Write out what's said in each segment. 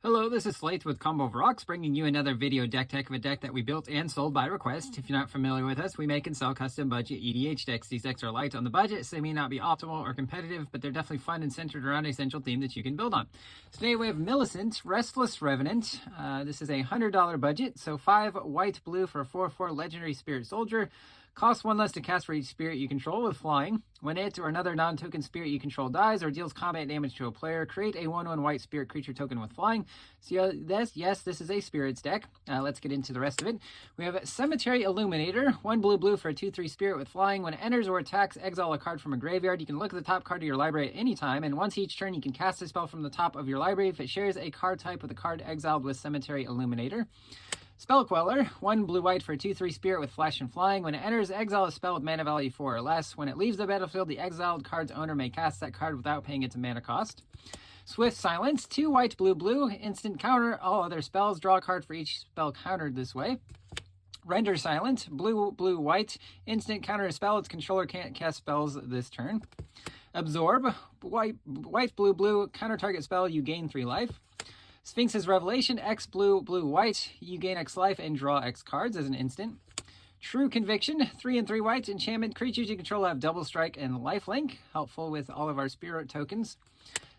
Hello, this is Slate with Combo of Rocks, bringing you another video deck tech of a deck that we built and sold by request. If you're not familiar with us, we make and sell custom budget EDH decks. These decks are light on the budget, so they may not be optimal or competitive, but they're definitely fun and centered around a central theme that you can build on. Today we have Millicent, Relentless Revenant. This is a $100 budget, so 5 white blue for a 4/4 legendary spirit soldier. Costs 1 less to cast for each spirit you control with flying. When it or another non-token spirit you control dies or deals combat damage to a player, create a 1/1 white spirit creature token with flying. So yes, this is a spirits deck. Let's get into the rest of it. We have Cemetery Illuminator, 1 blue for a 2/3 spirit with flying. When it enters or attacks, exile a card from a graveyard. You can look at the top card of your library at any time, and once each turn you can cast a spell from the top of your library if it shares a card type with a card exiled with Cemetery Illuminator. Spell Queller, 1 blue-white for a 2/3 spirit with flash and flying. When it enters, exile a spell with mana value 4 or less. When it leaves the battlefield, the exiled card's owner may cast that card without paying its mana cost. Swift Silence, 2 white blue, instant counter all other spells. Draw a card for each spell countered this way. Render Silent, blue-white, instant counter a spell. Its controller can't cast spells this turn. Absorb, white blue, counter target spell, you gain 3 life. Sphinx's Revelation, X blue-white, you gain X life and draw X cards as an instant. True Conviction, 3 and 3 white, enchantment, creatures you control have double strike and lifelink, helpful with all of our spirit tokens.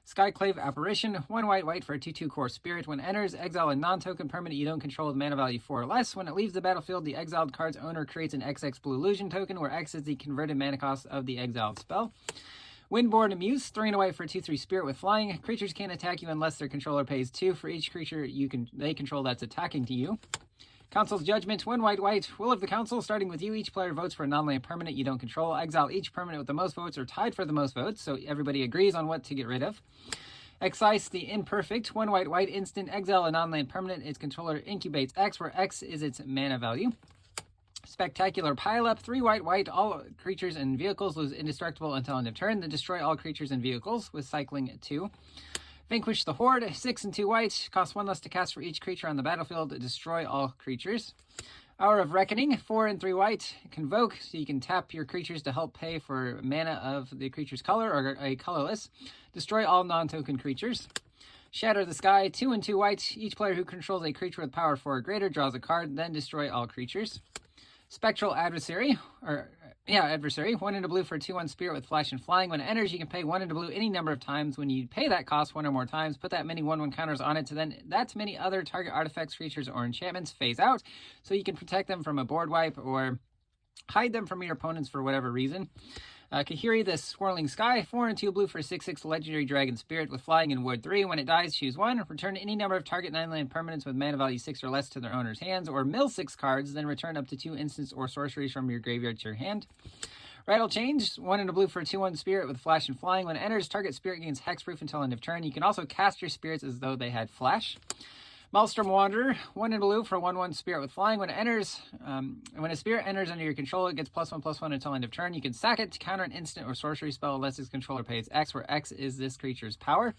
Skyclave Apparition, 1 white for a 2/2 core spirit. When enters, exile a non-token permanent you don't control with mana value 4 or less. When it leaves the battlefield, the exiled card's owner creates an XX blue illusion token, where X is the converted mana cost of the exiled spell. Windborne Muse, 3 and a white for a 2/3 spirit with flying. Creatures can't attack you unless their controller pays 2 for each creature they control that's attacking to you. Council's Judgment, 1 white, will of the council, starting with you. Each player votes for a non-land permanent you don't control. Exile each permanent with the most votes or tied for the most votes, so everybody agrees on what to get rid of. Excise the Imperfect, 1 white, instant, exile a non-land permanent. Its controller incubates X, where X is its mana value. Spectacular Pileup, 3 white, all creatures and vehicles lose indestructible until end of turn, then destroy all creatures and vehicles with cycling 2. Vanquish the Horde, 6 and 2 white, costs 1 less to cast for each creature on the battlefield, destroy all creatures. Hour of Reckoning, 4 and 3 white, Convoke, so you can tap your creatures to help pay for mana of the creature's color or a colorless. Destroy all non-token creatures. Shatter the Sky, 2 and 2 white, each player who controls a creature with power 4 or greater draws a card, then destroy all creatures. Spectral Adversary, 1 and a blue for a 2/1 spirit with flash and flying. When it enters, you can pay 1 and a blue any number of times. When you pay that cost 1 or more times, put that many 1/1 counters on it to then that many other target artifacts, creatures, or enchantments phase out, so you can protect them from a board wipe or hide them from your opponents for whatever reason. Kahiri the Swirling Sky, 4 and 2 blue for a 6/6 legendary dragon spirit with flying and wood 3. When it dies, choose 1. Return any number of target 9-land permanents with mana value 6 or less to their owner's hands, or mill 6 cards, then return up to 2 instants or sorceries from your graveyard to your hand. Rattle Change, 1 and a blue for a 2/1 spirit with flash and flying. When it enters, target spirit gains hexproof until end of turn. You can also cast your spirits as though they had flash. Maelstrom Wanderer, 1 and blue for a 1/1 spirit with flying. When it enters, when a spirit enters under your control, it gets +1/+1 until end of turn. You can sack it to counter an instant or sorcery spell unless its controller pays X, where X is this creature's power.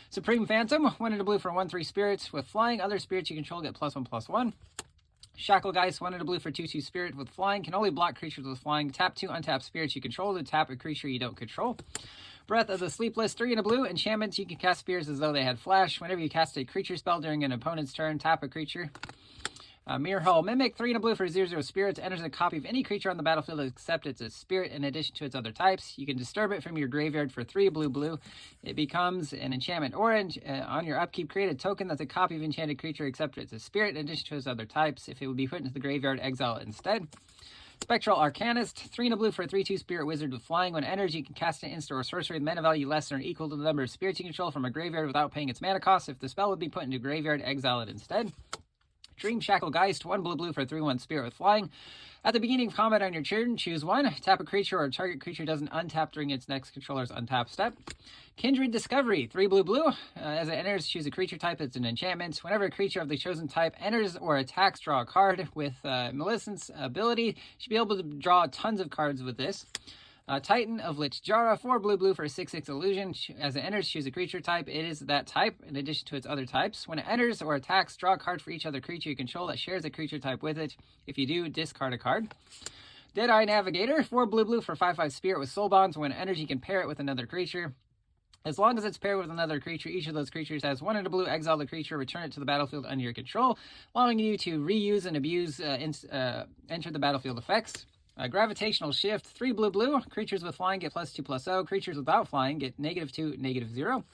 Supreme Phantom, 1 and a blue for a 1/3 spirit with flying. Other spirits you control get +1/+1. Shacklegeist, 1 and a blue for 2/2 spirit with flying. Can only block creatures with flying. Tap 2 untapped spirits you control to tap a creature you don't control. Breath of the Sleepless, 3 and a blue. Enchantments, you can cast spirits as though they had flash. Whenever you cast a creature spell during an opponent's turn, tap a creature. Mirror Mimic, 3 and a blue for 0/0 spirits. Enters a copy of any creature on the battlefield except it's a spirit in addition to its other types. You can disturb it from your graveyard for 3 blue. It becomes an enchantment orange. On your upkeep, create a token that's a copy of enchanted creature except it's a spirit in addition to its other types. If it would be put into the graveyard, exile it instead. Spectral Arcanist, 3 and a blue for a 3/2 spirit wizard with flying. When it enters, you can cast an instant or sorcery with mana value less than or equal to the number of spirits you control from a graveyard without paying its mana cost. If the spell would be put into graveyard, exile it instead. Dream Shacklegeist, 1 blue for a 3/1 spirit with flying. At the beginning of combat on your turn, choose 1. Tap a creature or a target creature doesn't untap during its next controller's untap step. Kindred Discovery, 3 blue. As it enters, choose a creature type. It's an enchantment. Whenever a creature of the chosen type enters or attacks, draw a card. With Millicent's ability, you should be able to draw tons of cards with this. Titan of Lich Jara, 4 blue for a 6/6 illusion. As it enters, choose a creature type. It is that type in addition to its other types. When it enters or attacks, draw a card for each other creature you control that shares a creature type with it. If you do, discard a card. Deadeye Navigator, 4 blue for 5/5 spirit with soul bonds. When it enters, you can pair it with another creature. As long as it's paired with another creature, each of those creatures has 1 in a blue, exile the creature, return it to the battlefield under your control, allowing you to reuse and abuse enter the battlefield effects. Gravitational Shift, 3 blue, creatures with flying get +2/+0, creatures without flying get -2, -0.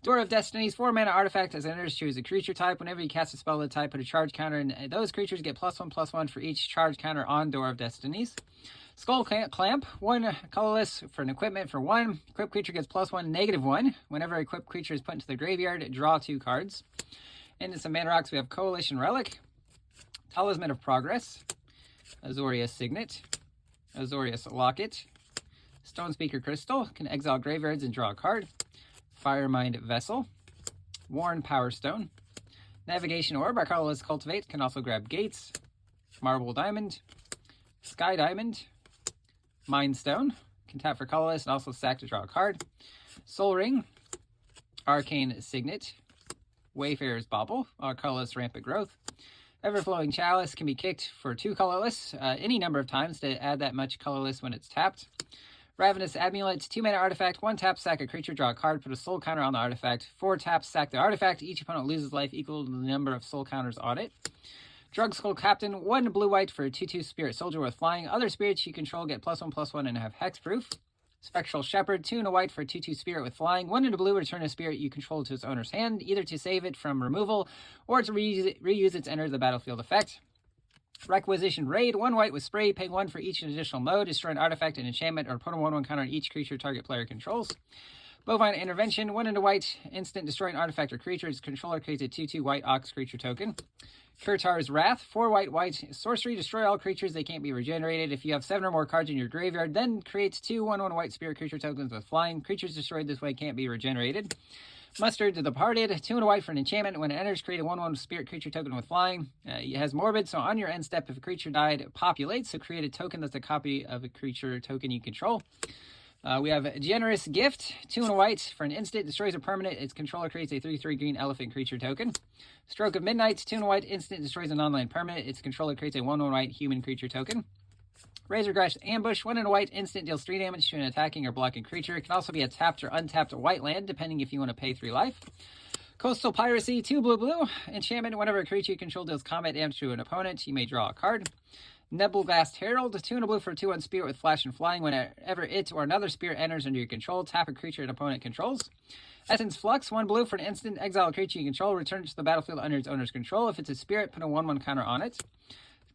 Door of Destinies, 4 mana artifact. As it enters, choose a creature type. Whenever you cast a spell of the type, put a charge counter, and those creatures get +1/+1 for each charge counter on Door of Destinies. Skull Clamp, 1 colorless for an equipment for 1. Equipped creature gets +1, -1. Whenever an equipped creature is put into the graveyard, draw 2 cards. And in some mana rocks, we have Coalition Relic, Talisman of Progress, Azorius Signet, Azorius Locket, Stone Speaker Crystal, can exile graveyards and draw a card. Firemind Vessel, Worn Power Stone, Navigation Orb, our colorless Cultivate, can also grab Gates, Marble Diamond, Sky Diamond, Mind Stone, can tap for colorless and also sack to draw a card. Soul Ring, Arcane Signet, Wayfarer's Bauble, our colorless Rampant Growth. Everflowing Chalice can be kicked for 2 colorless, any number of times to add that much colorless when it's tapped. Ravenous Amulet, 2 mana artifact, 1 tap, sack a creature, draw a card, put a soul counter on the artifact, 4 taps, sack the artifact, each opponent loses life equal to the number of soul counters on it. Drug Skull Captain, 1 blue-white for a 2/2 Spirit Soldier with flying. Other spirits you control get +1/+1 and have hexproof. Spectral Shepherd, 2 and a white for a 2/2 Spirit with flying. 1 in a blue, return a spirit you control to its owner's hand, either to save it from removal or to reuse its enter the battlefield effect. Requisition Raid, 1 white with spray, pay 1 for each additional mode, destroy an artifact, an enchantment, or put a 1/1 counter on each creature target player controls. Bovine Intervention, 1 and a white, instant, destroy an artifact or creature. Its controller creates a 2/2 white Ox creature token. Kurtar's Wrath, 4 white, sorcery, destroy all creatures, they can't be regenerated. If you have 7 or more cards in your graveyard, then creates 2 1/1 white spirit creature tokens with flying. Creatures destroyed this way can't be regenerated. Mustard the Departed, 2 and a white for an enchantment. When it enters, create a 1/1 spirit creature token with flying. It has Morbid, so on your end step, if a creature died, it populates. So create a token that's a copy of a creature token you control. We have Generous Gift, 2 and a white for an instant, destroys a permanent. Its controller creates a 3/3 green elephant creature token. Stroke of Midnight, 2 and a white, instant, destroys a non-land permanent. Its controller creates a 1/1 white human creature token. Razorgrass Ambush, 1 and a white, instant, deals 3 damage to an attacking or blocking creature. It can also be a tapped or untapped white land, depending if you want to pay 3 life. Coastal Piracy, 2 blue, enchantment, whenever a creature you control deals combat damage to an opponent, you may draw a card. Nebulgast Herald, 2 and a blue for a 2/1 spirit with flash and flying. Whenever it or another spirit enters under your control, tap a creature an opponent controls. Essence Flux, 1 blue for an instant, exile a creature you control, return it to the battlefield under its owner's control. If it's a spirit, put a 1/1 counter on it.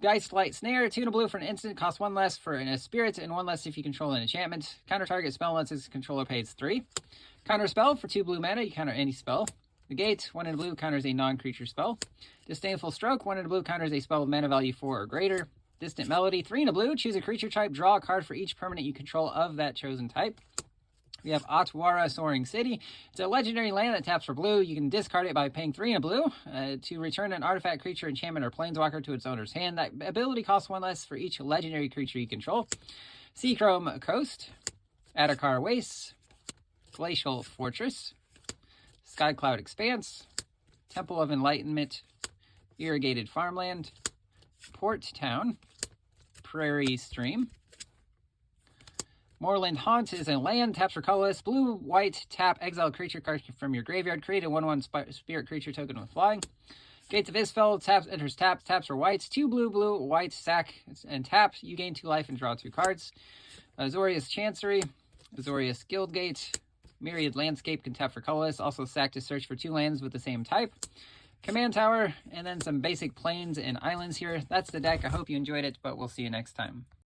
Geist Light Snare, 2 and a blue for an instant, costs 1 less for a spirit and 1 less if you control an enchantment. Counter target spell unless its controller pays 3. Counter spell, for 2 blue mana, you counter any spell. Negate, 1 in a blue, counters a non-creature spell. Disdainful Stroke, 1 in a blue, counters a spell with mana value 4 or greater. Distant Melody, 3 in a blue, choose a creature type, draw a card for each permanent you control of that chosen type. We have Otwara Soaring City. It's a legendary land that taps for blue. You can discard it by paying 3 in a blue to return an artifact, creature, enchantment, or planeswalker to its owner's hand. That ability costs 1 less for each legendary creature you control. Seachrome Coast, Adakar Wastes, Glacial Fortress, Skycloud Expanse, Temple of Enlightenment, Irrigated Farmland, Port Town, Prairie Stream. Moorland Haunt is a land, taps for colorless, blue, white, tap, exile creature card from your graveyard, create a 1/1 spirit creature token with flying. Gates of Isfell, enters taps for whites, 2 blue, white, sack, and tap. You gain 2 life and draw 2 cards. Azorius Chancery, Azorius Guildgate, Myriad Landscape can tap for colorless, also sack to search for 2 lands with the same type. Command Tower, and then some basic plains and islands here. That's the deck. I hope you enjoyed it, but we'll see you next time.